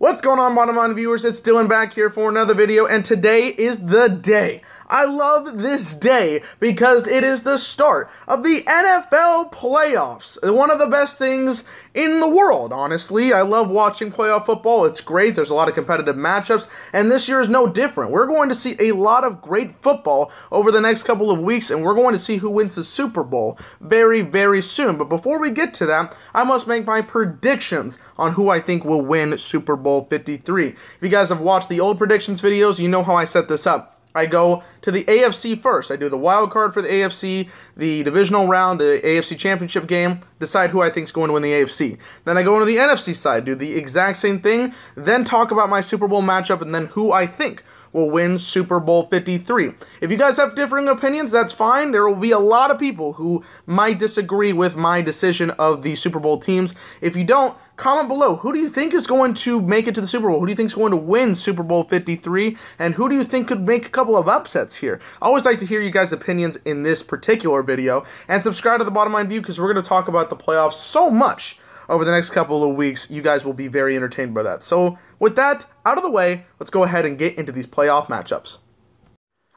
What's going on, bottom line viewers? It's Dylan back here for another video, and today is the day. I love this day because it is the start of the NFL playoffs. One of the best things in the world, honestly. I love watching playoff football. It's great. There's a lot of competitive matchups, and this year is no different. We're going to see a lot of great football over the next couple of weeks, and we're going to see who wins the Super Bowl very, very soon. But before we get to that, I must make my predictions on who I think will win Super Bowl 53. If you guys have watched the old predictions videos, you know how I set this up. I go to the AFC first. I do the wild card for the AFC, the divisional round, the AFC championship game, decide who I think is going to win the AFC. Then I go into the NFC side, do the exact same thing, then talk about my Super Bowl matchup and then who I think will win Super Bowl 53. If you guys have differing opinions, that's fine. There will be a lot of people who might disagree with my decision of the Super Bowl teams. If you don't, comment below. Who do you think is going to make it to the Super Bowl? Who do you think is going to win Super Bowl 53? And who do you think could make a couple of upsets here? I always like to hear you guys' opinions in this particular video. And subscribe to The Bottom Line View because we're going to talk about the playoffs so much over the next couple of weeks. You guys will be very entertained by that. So with that out of the way, let's go ahead and get into these playoff matchups.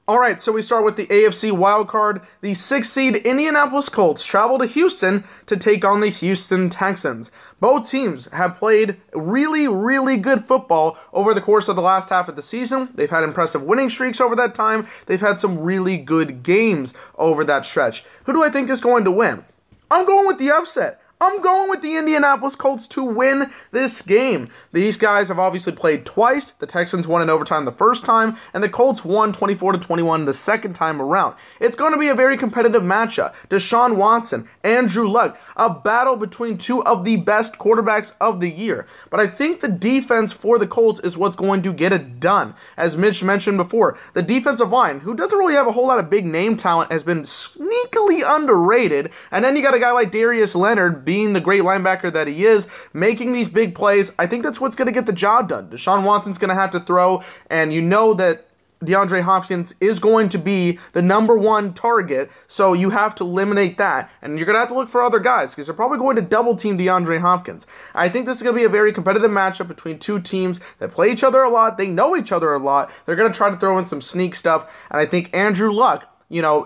Alright, so we start with the AFC wildcard. The 6th seed Indianapolis Colts travel to Houston to take on the Houston Texans. Both teams have played really, really good football over the course of the last half of the season. They've had impressive winning streaks over that time. They've had some really good games over that stretch. Who do I think is going to win? I'm going with the upset. I'm going with the Indianapolis Colts to win this game. These guys have obviously played twice. The Texans won in overtime the first time, and the Colts won 24-21 the second time around. It's going to be a very competitive matchup. Deshaun Watson, Andrew Luck, a battle between two of the best quarterbacks of the year. But I think the defense for the Colts is what's going to get it done. As Mitch mentioned before, the defensive line, who doesn't really have a whole lot of big name talent, has been sneakily underrated. And then you got a guy like Darius Leonard being the great linebacker that he is, making these big plays. I think that's what's going to get the job done. Deshaun Watson's going to have to throw, and you know that DeAndre Hopkins is going to be the #1 target, so you have to eliminate that, and you're going to have to look for other guys, because they're probably going to double-team DeAndre Hopkins. I think this is going to be a very competitive matchup between two teams that play each other a lot, they know each other a lot, they're going to try to throw in some sneak stuff, and I think Andrew Luck,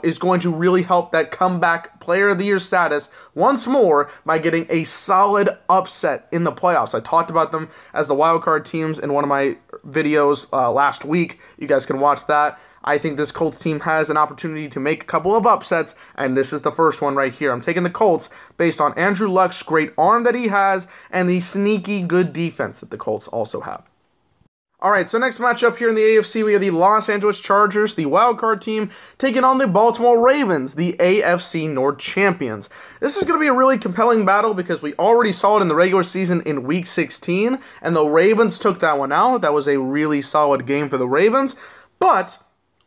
is going to really help that comeback player of the year status once more by getting a solid upset in the playoffs. I talked about them as the wildcard teams in one of my videos last week. You guys can watch that. I think this Colts team has an opportunity to make a couple of upsets, and this is the first one right here. I'm taking the Colts based on Andrew Luck's great arm that he has and the sneaky good defense that the Colts also have. Alright, so next matchup here in the AFC, we have the Los Angeles Chargers, the wildcard team, taking on the Baltimore Ravens, the AFC North champions. This is going to be a really compelling battle because we already saw it in the regular season in Week 16, and the Ravens took that one out. That was a really solid game for the Ravens, but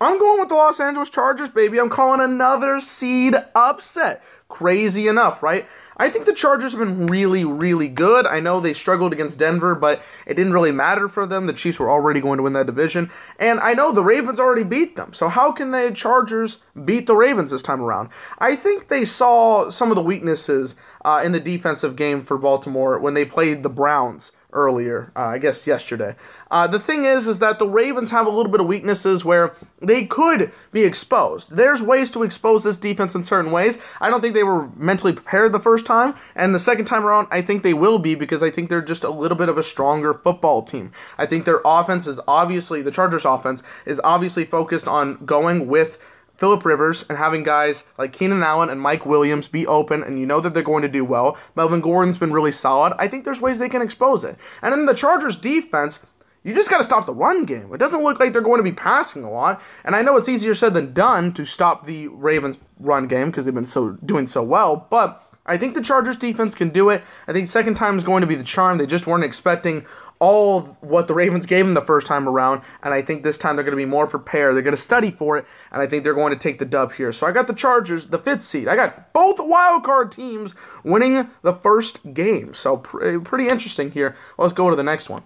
I'm going with the Los Angeles Chargers, baby. I'm calling another seed upset. Crazy enough, right? I think the Chargers have been really, really good. I know they struggled against Denver, but it didn't really matter for them. The Chiefs were already going to win that division. And I know the Ravens already beat them. So how can the Chargers beat the Ravens this time around? I think they saw some of the weaknesses in the defensive game for Baltimore when they played the Browns earlier, I guess yesterday. The thing is that the Ravens have a little bit of weaknesses where they could be exposed. There's ways to expose this defense in certain ways. I don't think they were mentally prepared the first time, and the second time around, I think they will be because I think they're just a little bit of a stronger football team. I think their offense is obviously, the Chargers offense is obviously focused on going with Phillip Rivers and having guys like Keenan Allen and Mike Williams be open, and you know that they're going to do well. Melvin Gordon's been really solid. I think there's ways they can expose it. And in the Chargers defense, you just got to stop the run game. It doesn't look like they're going to be passing a lot. And I know it's easier said than done to stop the Ravens run game because they've been doing so well, but I think the Chargers defense can do it. I think second time is going to be the charm. They just weren't expecting all what the Ravens gave them the first time around, and I think this time they're going to be more prepared. They're going to study for it, and I think they're going to take the dub here. So I got the Chargers, the 5th seed. I got both wildcard teams winning the first game. So pretty interesting here. Let's go to the next one.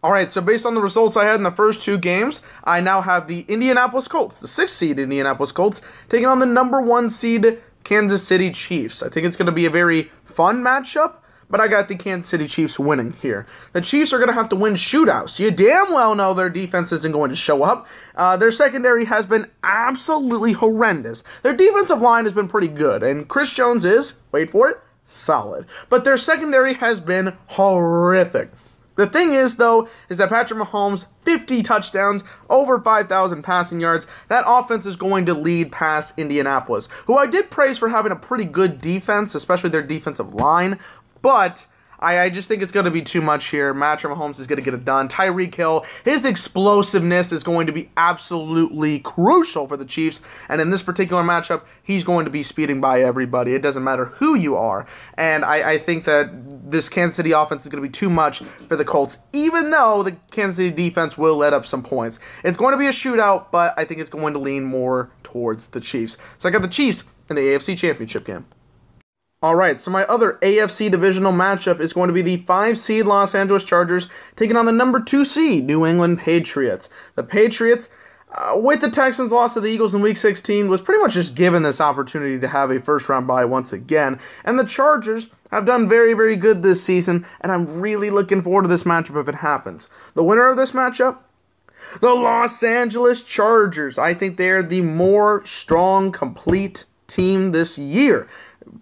Alright, so based on the results I had in the first two games, I now have the Indianapolis Colts, the 6th seed Indianapolis Colts, taking on the #1 seed Kansas City Chiefs. I think it's going to be a very fun matchup, but I got the Kansas City Chiefs winning here. The Chiefs are going to have to win shootouts. You damn well know their defense isn't going to show up. Their secondary has been absolutely horrendous. Their defensive line has been pretty good, and Chris Jones is, wait for it, solid. But their secondary has been horrific. The thing is, though, is that Patrick Mahomes, 50 touchdowns, over 5,000 passing yards, that offense is going to lead past Indianapolis, who I did praise for having a pretty good defense, especially their defensive line, but I just think it's going to be too much here. Patrick Mahomes is going to get it done. Tyreek Hill, his explosiveness is going to be absolutely crucial for the Chiefs. And in this particular matchup, he's going to be speeding by everybody. It doesn't matter who you are. And I think that this Kansas City offense is going to be too much for the Colts, even though the Kansas City defense will let up some points. It's going to be a shootout, but I think it's going to lean more towards the Chiefs. So I got the Chiefs in the AFC Championship game. Alright, so my other AFC divisional matchup is going to be the 5 seed Los Angeles Chargers taking on the number 2 seed New England Patriots. The Patriots, with the Texans' loss to the Eagles in Week 16, was pretty much just given this opportunity to have a first-round bye once again. And the Chargers have done very, very good this season, and I'm really looking forward to this matchup if it happens. The winner of this matchup? The Los Angeles Chargers. I think they're the more strong, complete team this year.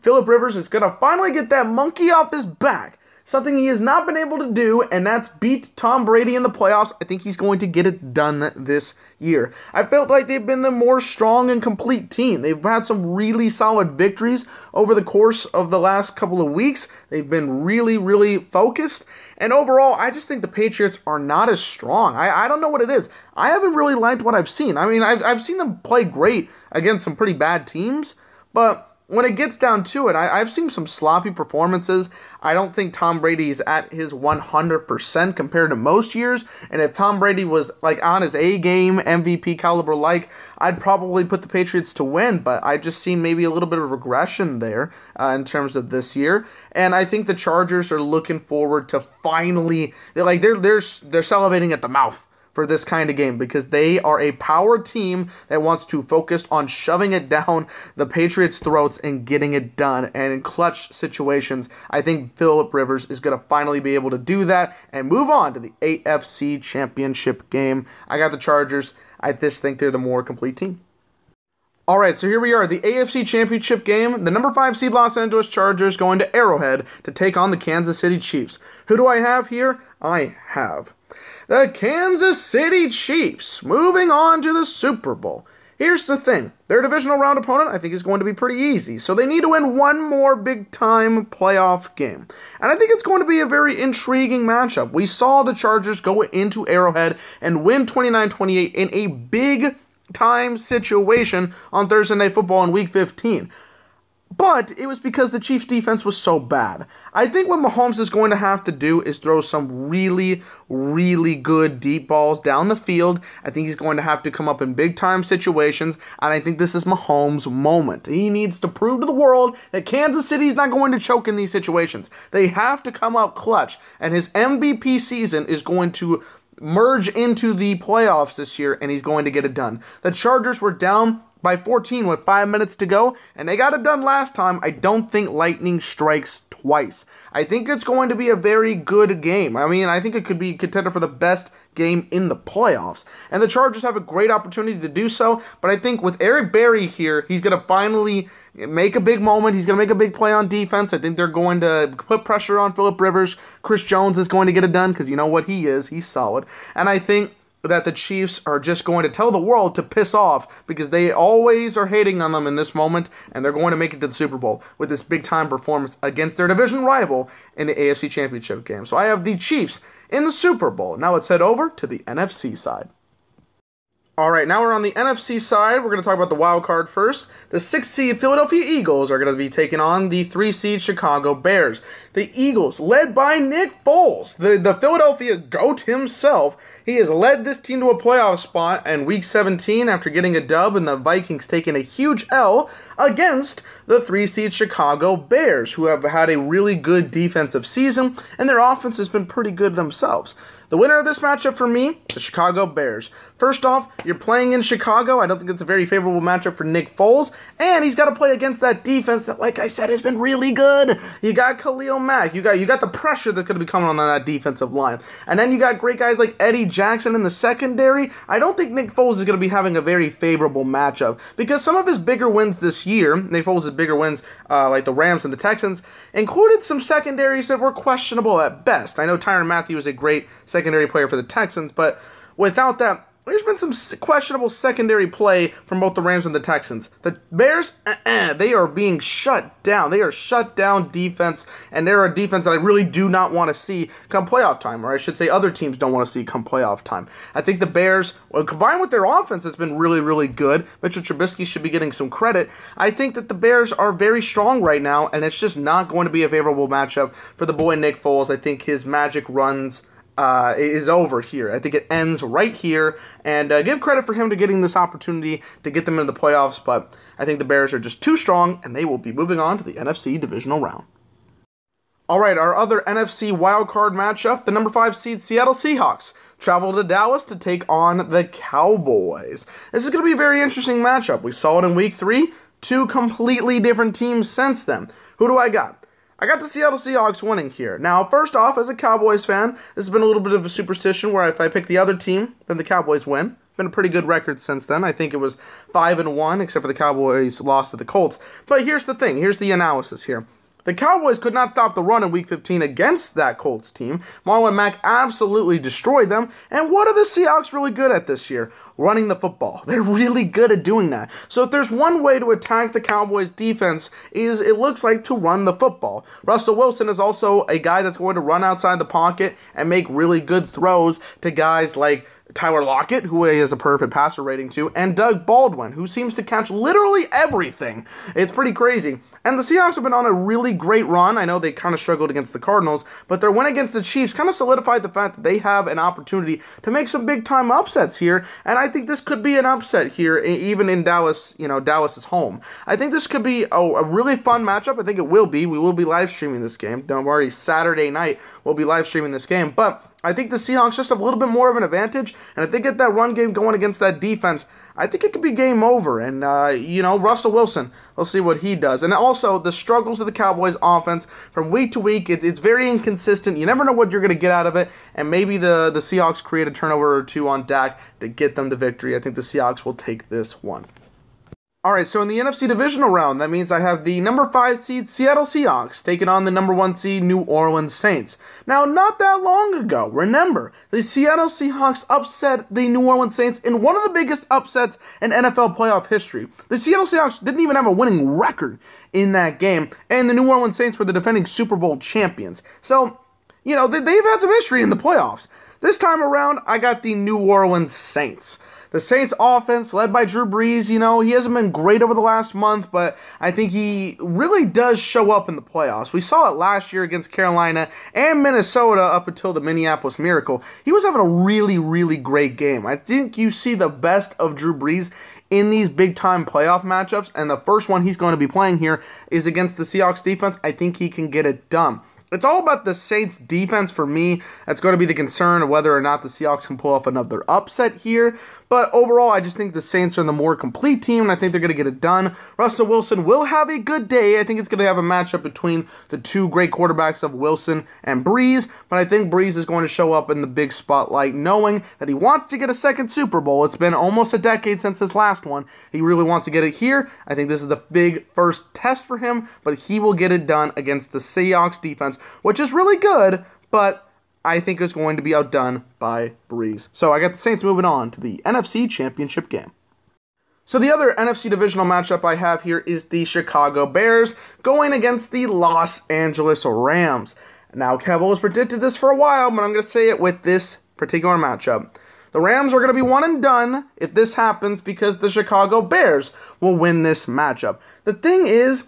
Philip Rivers is going to finally get that monkey off his back. Something he has not been able to do, and that's beat Tom Brady in the playoffs. I think he's going to get it done this year. I felt like they've been the more strong and complete team. They've had some really solid victories over the course of the last couple of weeks. They've been really, really focused. And overall, I just think the Patriots are not as strong. I don't know what it is. I haven't really liked what I've seen. I mean, I've seen them play great against some pretty bad teams, but when it gets down to it, I've seen some sloppy performances. I don't think Tom Brady is at his 100% compared to most years. And if Tom Brady was like on his A-game, MVP caliber like, I'd probably put the Patriots to win. But I just seen maybe a little bit of regression there in terms of this year. And I think the Chargers are looking forward to finally, they're salivating at the mouth for this kind of game, because they are a power team that wants to focus on shoving it down the Patriots' throats and getting it done. And in clutch situations, I think Philip Rivers is going to finally be able to do that and move on to the AFC Championship game. I got the Chargers. I just think they're the more complete team. Alright, so here we are, the AFC Championship game. The number 5 seed Los Angeles Chargers going to Arrowhead to take on the Kansas City Chiefs. Who do I have here? I have the Kansas City Chiefs moving on to the Super Bowl. Here's the thing. Their divisional round opponent, I think, is going to be pretty easy. So they need to win one more big-time playoff game. And I think it's going to be a very intriguing matchup. We saw the Chargers go into Arrowhead and win 29-28 in a big-time situation on Thursday Night Football in Week 15. But it was because the Chiefs' defense was so bad. I think what Mahomes is going to have to do is throw some really, really good deep balls down the field. I think he's going to have to come up in big-time situations, and I think this is Mahomes' moment. He needs to prove to the world that Kansas City is not going to choke in these situations. They have to come out clutch, and his MVP season is going to merge into the playoffs this year, and he's going to get it done. The Chargers were down by 14 with 5 minutes to go, and they got it done last time. I don't think lightning strikes twice. I think it's going to be a very good game. I mean, I think it could be contender for the best game in the playoffs. And the Chargers have a great opportunity to do so, but I think with Eric Berry here, he's going to finally make a big moment. He's going to make a big play on defense. I think they're going to put pressure on Philip Rivers. Chris Jones is going to get it done because you know what he is. He's solid. And I think that the Chiefs are just going to tell the world to piss off because they always are hating on them in this moment, and they're going to make it to the Super Bowl with this big-time performance against their division rival in the AFC Championship game. So I have the Chiefs in the Super Bowl. Now let's head over to the NFC side. Alright, now we're on the NFC side. We're going to talk about the wild card first. The 6th seed Philadelphia Eagles are going to be taking on the 3 seed Chicago Bears. The Eagles, led by Nick Foles, the Philadelphia GOAT himself, he has led this team to a playoff spot in Week 17 after getting a dub and the Vikings taking a huge L against the 3 seed Chicago Bears, who have had a really good defensive season, and their offense has been pretty good themselves. The winner of this matchup for me, the Chicago Bears. First off, you're playing in Chicago. I don't think it's a very favorable matchup for Nick Foles, and he's got to play against that defense that, like I said, has been really good. You got Khalil Mack. You got the pressure that's going to be coming on that defensive line. And then you got great guys like Eddie Jackson in the secondary. I don't think Nick Foles is going to be having a very favorable matchup because some of his bigger wins this year, Nick Foles' bigger wins like the Rams and the Texans, included some secondaries that were questionable at best. I know Tyrann Mathieu is a great secondary player for the Texans, but without that, there's been some questionable secondary play from both the Rams and the Texans. The Bears, they are being shut down. They are shut down defense, and they're a defense that I really do not want to see come playoff time, or I should say other teams don't want to see come playoff time. I think the Bears, combined with their offense that's been really, really good, Mitchell Trubisky should be getting some credit. I think that the Bears are very strong right now, and it's just not going to be a favorable matchup for the boy Nick Foles. I think his magic runs is over here. I think it ends right here, and give credit for him to getting this opportunity to get them into the playoffs, but I think the Bears are just too strong, and they will be moving on to the NFC Divisional round. All right, our other NFC wildcard matchup, the number 5 seed Seattle Seahawks travel to Dallas to take on the Cowboys. This is going to be a very interesting matchup. We saw it in Week 3, 2 completely different teams since then. Who do I got? I got the Seattle Seahawks winning here. Now, first off, as a Cowboys fan, this has been a little bit of a superstition where if I pick the other team, then the Cowboys win. Been a pretty good record since then. I think it was 5-1, except for the Cowboys lost to the Colts. But here's the thing. Here's the analysis here. The Cowboys could not stop the run in Week 15 against that Colts team. Marlon Mack absolutely destroyed them. And what are the Seahawks really good at this year? Running the football. They're really good at doing that. So if there's one way to attack the Cowboys defense, is it looks like to run the football. Russell Wilson is also a guy that's going to run outside the pocket and make really good throws to guys like Tyler Lockett, who he has a perfect passer rating to, and Doug Baldwin, who seems to catch literally everything. It's pretty crazy. And the Seahawks have been on a really great run. I know they kind of struggled against the Cardinals, but their win against the Chiefs kind of solidified the fact that they have an opportunity to make some big-time upsets here, and I think this could be an upset here, even in Dallas. Dallas is home. I think this could be a really fun matchup. I think it will be. We will be live streaming this game. Don't worry, Saturday night we'll be live streaming this game, but I think the Seahawks just have a little bit more of an advantage, and if they get that run game going against that defense, I think it could be game over. And, Russell Wilson, we'll see what he does. And also, the struggles of the Cowboys offense from week to week, it's very inconsistent. You never know what you're going to get out of it, and maybe the Seahawks create a turnover or two on Dak to get them the victory. I think the Seahawks will take this one. Alright, so in the NFC Divisional round, that means I have the number 5 seed Seattle Seahawks taking on the number 1 seed New Orleans Saints. Now, not that long ago, remember, the Seattle Seahawks upset the New Orleans Saints in one of the biggest upsets in NFL playoff history. The Seattle Seahawks didn't even have a winning record in that game, and the New Orleans Saints were the defending Super Bowl champions. So, they've had some history in the playoffs. This time around, I got the New Orleans Saints. The Saints offense, led by Drew Brees, he hasn't been great over the last month, but I think he really does show up in the playoffs. We saw it last year against Carolina and Minnesota up until the Minneapolis Miracle. He was having a really, really great game. I think you see the best of Drew Brees in these big-time playoff matchups, and the first one he's going to be playing here is against the Seahawks defense. I think he can get it done. It's all about the Saints defense for me. That's going to be the concern of whether or not the Seahawks can pull off another upset here. But overall, I just think the Saints are the more complete team, and I think they're going to get it done. Russell Wilson will have a good day. I think it's going to have a matchup between the two great quarterbacks of Wilson and Brees, but I think Brees is going to show up in the big spotlight knowing that he wants to get a second Super Bowl. It's been almost a decade since his last one. He really wants to get it here. I think this is the big first test for him, but he will get it done against the Seahawks defense, which is really good, but I think is going to be outdone by Brees. So I got the Saints moving on to the NFC Championship game. So the other NFC divisional matchup I have here is the Chicago Bears going against the Los Angeles Rams. Now, Kevo has predicted this for a while, but I'm going to say it with this particular matchup. The Rams are going to be one and done if this happens because the Chicago Bears will win this matchup. The thing is,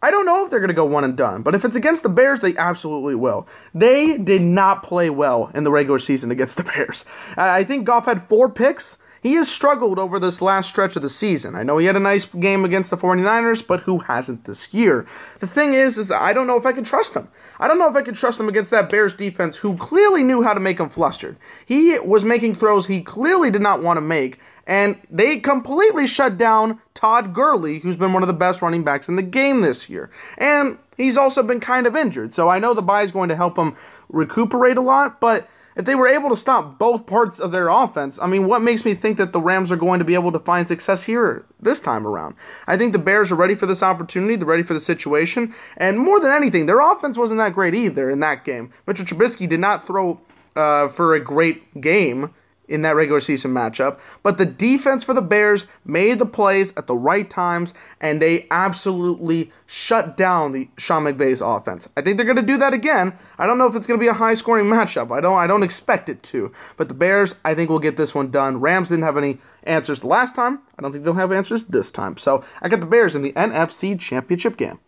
I don't know if they're going to go one and done, but if it's against the Bears, they absolutely will. They did not play well in the regular season against the Bears. I think Goff had 4 picks. he has struggled over this last stretch of the season. I know he had a nice game against the 49ers, but who hasn't this year? The thing is that I don't know if I can trust him. I don't know if I can trust him against that Bears defense who clearly knew how to make him flustered. He was making throws he clearly did not want to make, and they completely shut down Todd Gurley, who's been one of the best running backs in the game this year. And he's also been kind of injured, so I know the bye is going to help him recuperate a lot, but if they were able to stop both parts of their offense, I mean, what makes me think that the Rams are going to be able to find success here this time around? I think the Bears are ready for this opportunity. They're ready for the situation. And more than anything, their offense wasn't that great either in that game. Mitchell Trubisky did not throw for a great game in that regular season matchup, but the defense for the Bears made the plays at the right times, and they absolutely shut down the Sean McVay's offense. I think they're going to do that again. I don't know if it's going to be a high-scoring matchup. I don't expect it to, but the Bears, I think, will get this one done. Rams didn't have any answers the last time. I don't think they'll have answers this time, so I got the Bears in the NFC Championship game.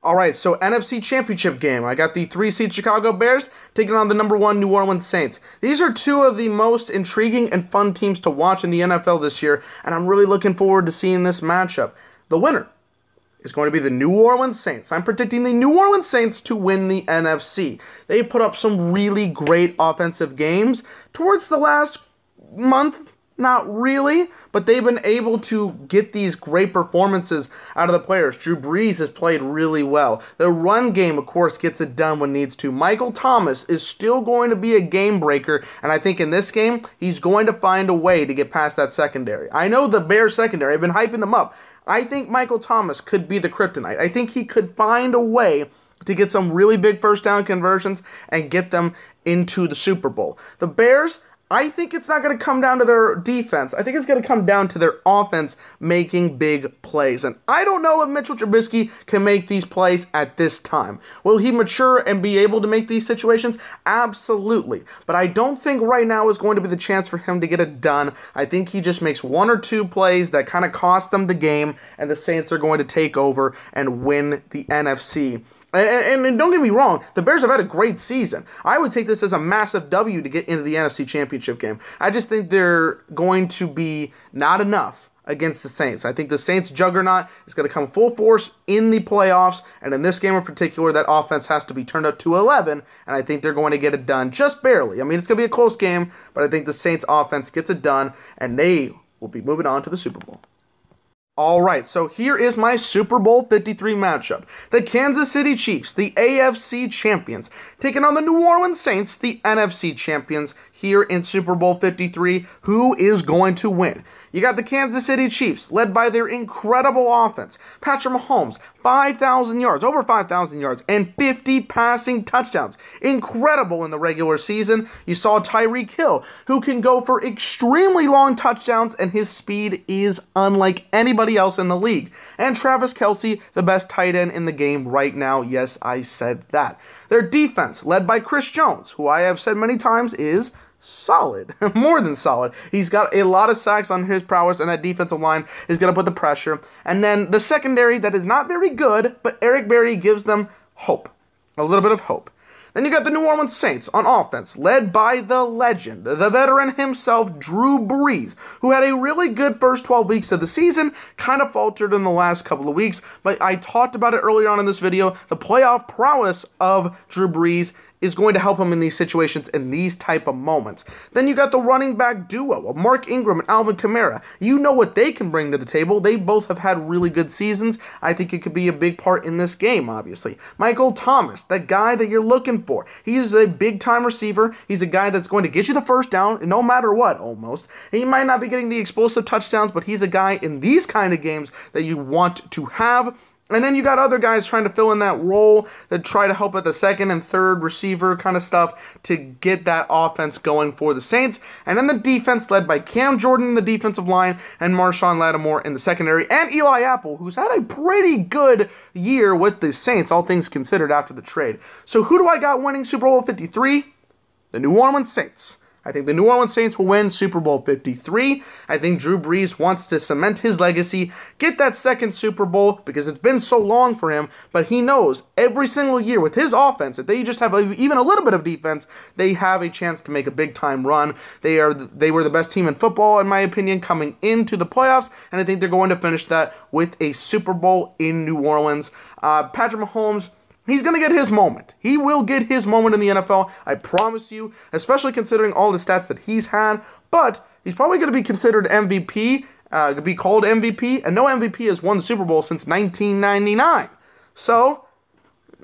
Alright, so NFC Championship game. I got the 3-seed Chicago Bears taking on the number 1 New Orleans Saints. These are two of the most intriguing and fun teams to watch in the NFL this year, and I'm really looking forward to seeing this matchup. The winner is going to be the New Orleans Saints. I'm predicting the New Orleans Saints to win the NFC. They put up some really great offensive games towards the last month. Not really, but they've been able to get these great performances out of the players. Drew Brees has played really well. The run game, of course, gets it done when needs to. Michael Thomas is still going to be a game breaker, and I think in this game, he's going to find a way to get past that secondary. I know the Bears secondary, I've been hyping them up. I think Michael Thomas could be the kryptonite. I think he could find a way to get some really big first down conversions and get them into the Super Bowl. The Bears, I think it's not going to come down to their defense. I think it's going to come down to their offense making big plays. And I don't know if Mitchell Trubisky can make these plays at this time. Will he mature and be able to make these situations? Absolutely. But I don't think right now is going to be the chance for him to get it done. I think he just makes one or two plays that kind of cost them the game, and the Saints are going to take over and win the NFC. And don't get me wrong, the Bears have had a great season. I would take this as a massive W to get into the NFC Championship game. I just think they're going to be not enough against the Saints. I think the Saints juggernaut is going to come full force in the playoffs, and in this game in particular, that offense has to be turned up to 11, and I think they're going to get it done just barely. I mean, it's going to be a close game, but I think the Saints offense gets it done, and they will be moving on to the Super Bowl. Alright, so here is my Super Bowl 53 matchup. The Kansas City Chiefs, the AFC champions, taking on the New Orleans Saints, the NFC champions, here in Super Bowl 53. Who is going to win? You got the Kansas City Chiefs, led by their incredible offense. Patrick Mahomes, 5,000 yards, over 5,000 yards, and 50 passing touchdowns. Incredible in the regular season. You saw Tyreek Hill, who can go for extremely long touchdowns, and his speed is unlike anybody else in the league. And Travis Kelce, the best tight end in the game right now. Yes, I said that. Their defense, led by Chris Jones, who I have said many times is solid, more than solid. He's got a lot of sacks on his prowess, and that defensive line is going to put the pressure. And then the secondary that is not very good, but Eric Berry gives them hope, a little bit of hope. Then you got the New Orleans Saints on offense, led by the legend, the veteran himself, Drew Brees, who had a really good first 12 weeks of the season, kind of faltered in the last couple of weeks, but I talked about it earlier on in this video. The playoff prowess of Drew Brees is going to help him in these situations, in these type of moments. Then you got the running back duo of Mark Ingram and Alvin Kamara. You know what they can bring to the table. They both have had really good seasons. I think it could be a big part in this game, obviously. Michael Thomas, the guy that you're looking for. He is a big-time receiver. He's a guy that's going to get you the first down, no matter what, almost. He might not be getting the explosive touchdowns, but he's a guy in these kind of games that you want to have. And then you got other guys trying to fill in that role that try to help at the second and third receiver kind of stuff to get that offense going for the Saints. And then the defense led by Cam Jordan in the defensive line and Marshawn Lattimore in the secondary, and Eli Apple, who's had a pretty good year with the Saints, all things considered, after the trade. So who do I got winning Super Bowl 53? The New Orleans Saints. I think the New Orleans Saints will win Super Bowl 53. I think Drew Brees wants to cement his legacy, get that second Super Bowl, because it's been so long for him, but he knows every single year with his offense, if they just have even a little bit of defense, they have a chance to make a big-time run. They were the best team in football, in my opinion, coming into the playoffs, and I think they're going to finish that with a Super Bowl in New Orleans. Patrick Mahomes, he's going to get his moment. He will get his moment in the NFL, I promise you, especially considering all the stats that he's had. But he's probably going to be considered MVP, be called MVP, and no MVP has won the Super Bowl since 1999. So,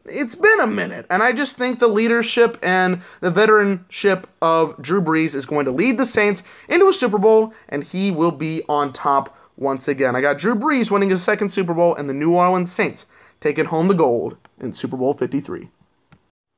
it's been a minute, and I just think the leadership and the veteranship of Drew Brees is going to lead the Saints into a Super Bowl, and he will be on top once again. I got Drew Brees winning his second Super Bowl, and the New Orleans Saints taking home the gold in Super Bowl 53.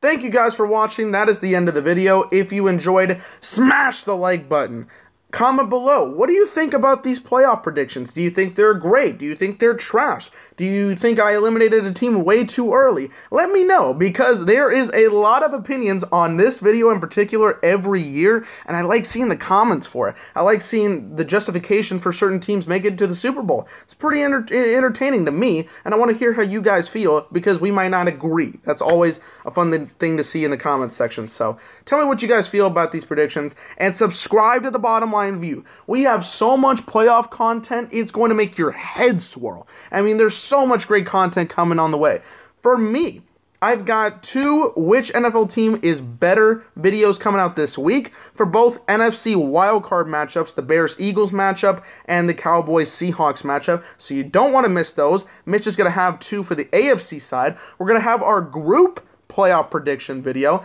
Thank you guys for watching. That is the end of the video. If you enjoyed, smash the like button. Comment below. What do you think about these playoff predictions? Do you think they're great? Do you think they're trash? Do you think I eliminated a team way too early? Let me know, because there is a lot of opinions on this video in particular every year, and I like seeing the comments for it. I like seeing the justification for certain teams making it to the Super Bowl. It's pretty entertaining to me, and I want to hear how you guys feel, because we might not agree. That's always a fun thing to see in the comments section. So tell me what you guys feel about these predictions, and subscribe to The Bottom Line View. We have so much playoff content, it's going to make your head swirl. I mean, there's so much great content coming on the way. For me, I've got 2 which NFL team is better videos coming out this week for both NFC wildcard matchups, the Bears-Eagles matchup and the Cowboys-Seahawks matchup, so you don't want to miss those. Mitch is going to have 2 for the AFC side. We're going to have our group playoff prediction video,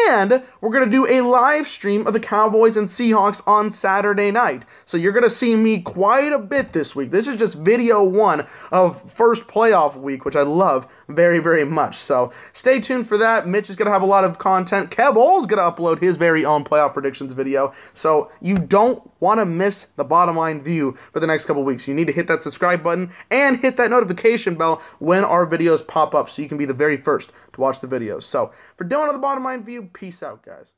and we're going to do a live stream of the Cowboys and Seahawks on Saturday night. So you're going to see me quite a bit this week. This is just video 1 of first playoff week, which I love very, very much. So stay tuned for that. Mitch is going to have a lot of content. Kevol's going to upload his very own playoff predictions video. So you don't want to miss the Bottom Line View for the next couple weeks. You need to hit that subscribe button and hit that notification bell when our videos pop up so you can be the very first to watch the videos. So for Dylan of the Bottom Line View, peace out, guys.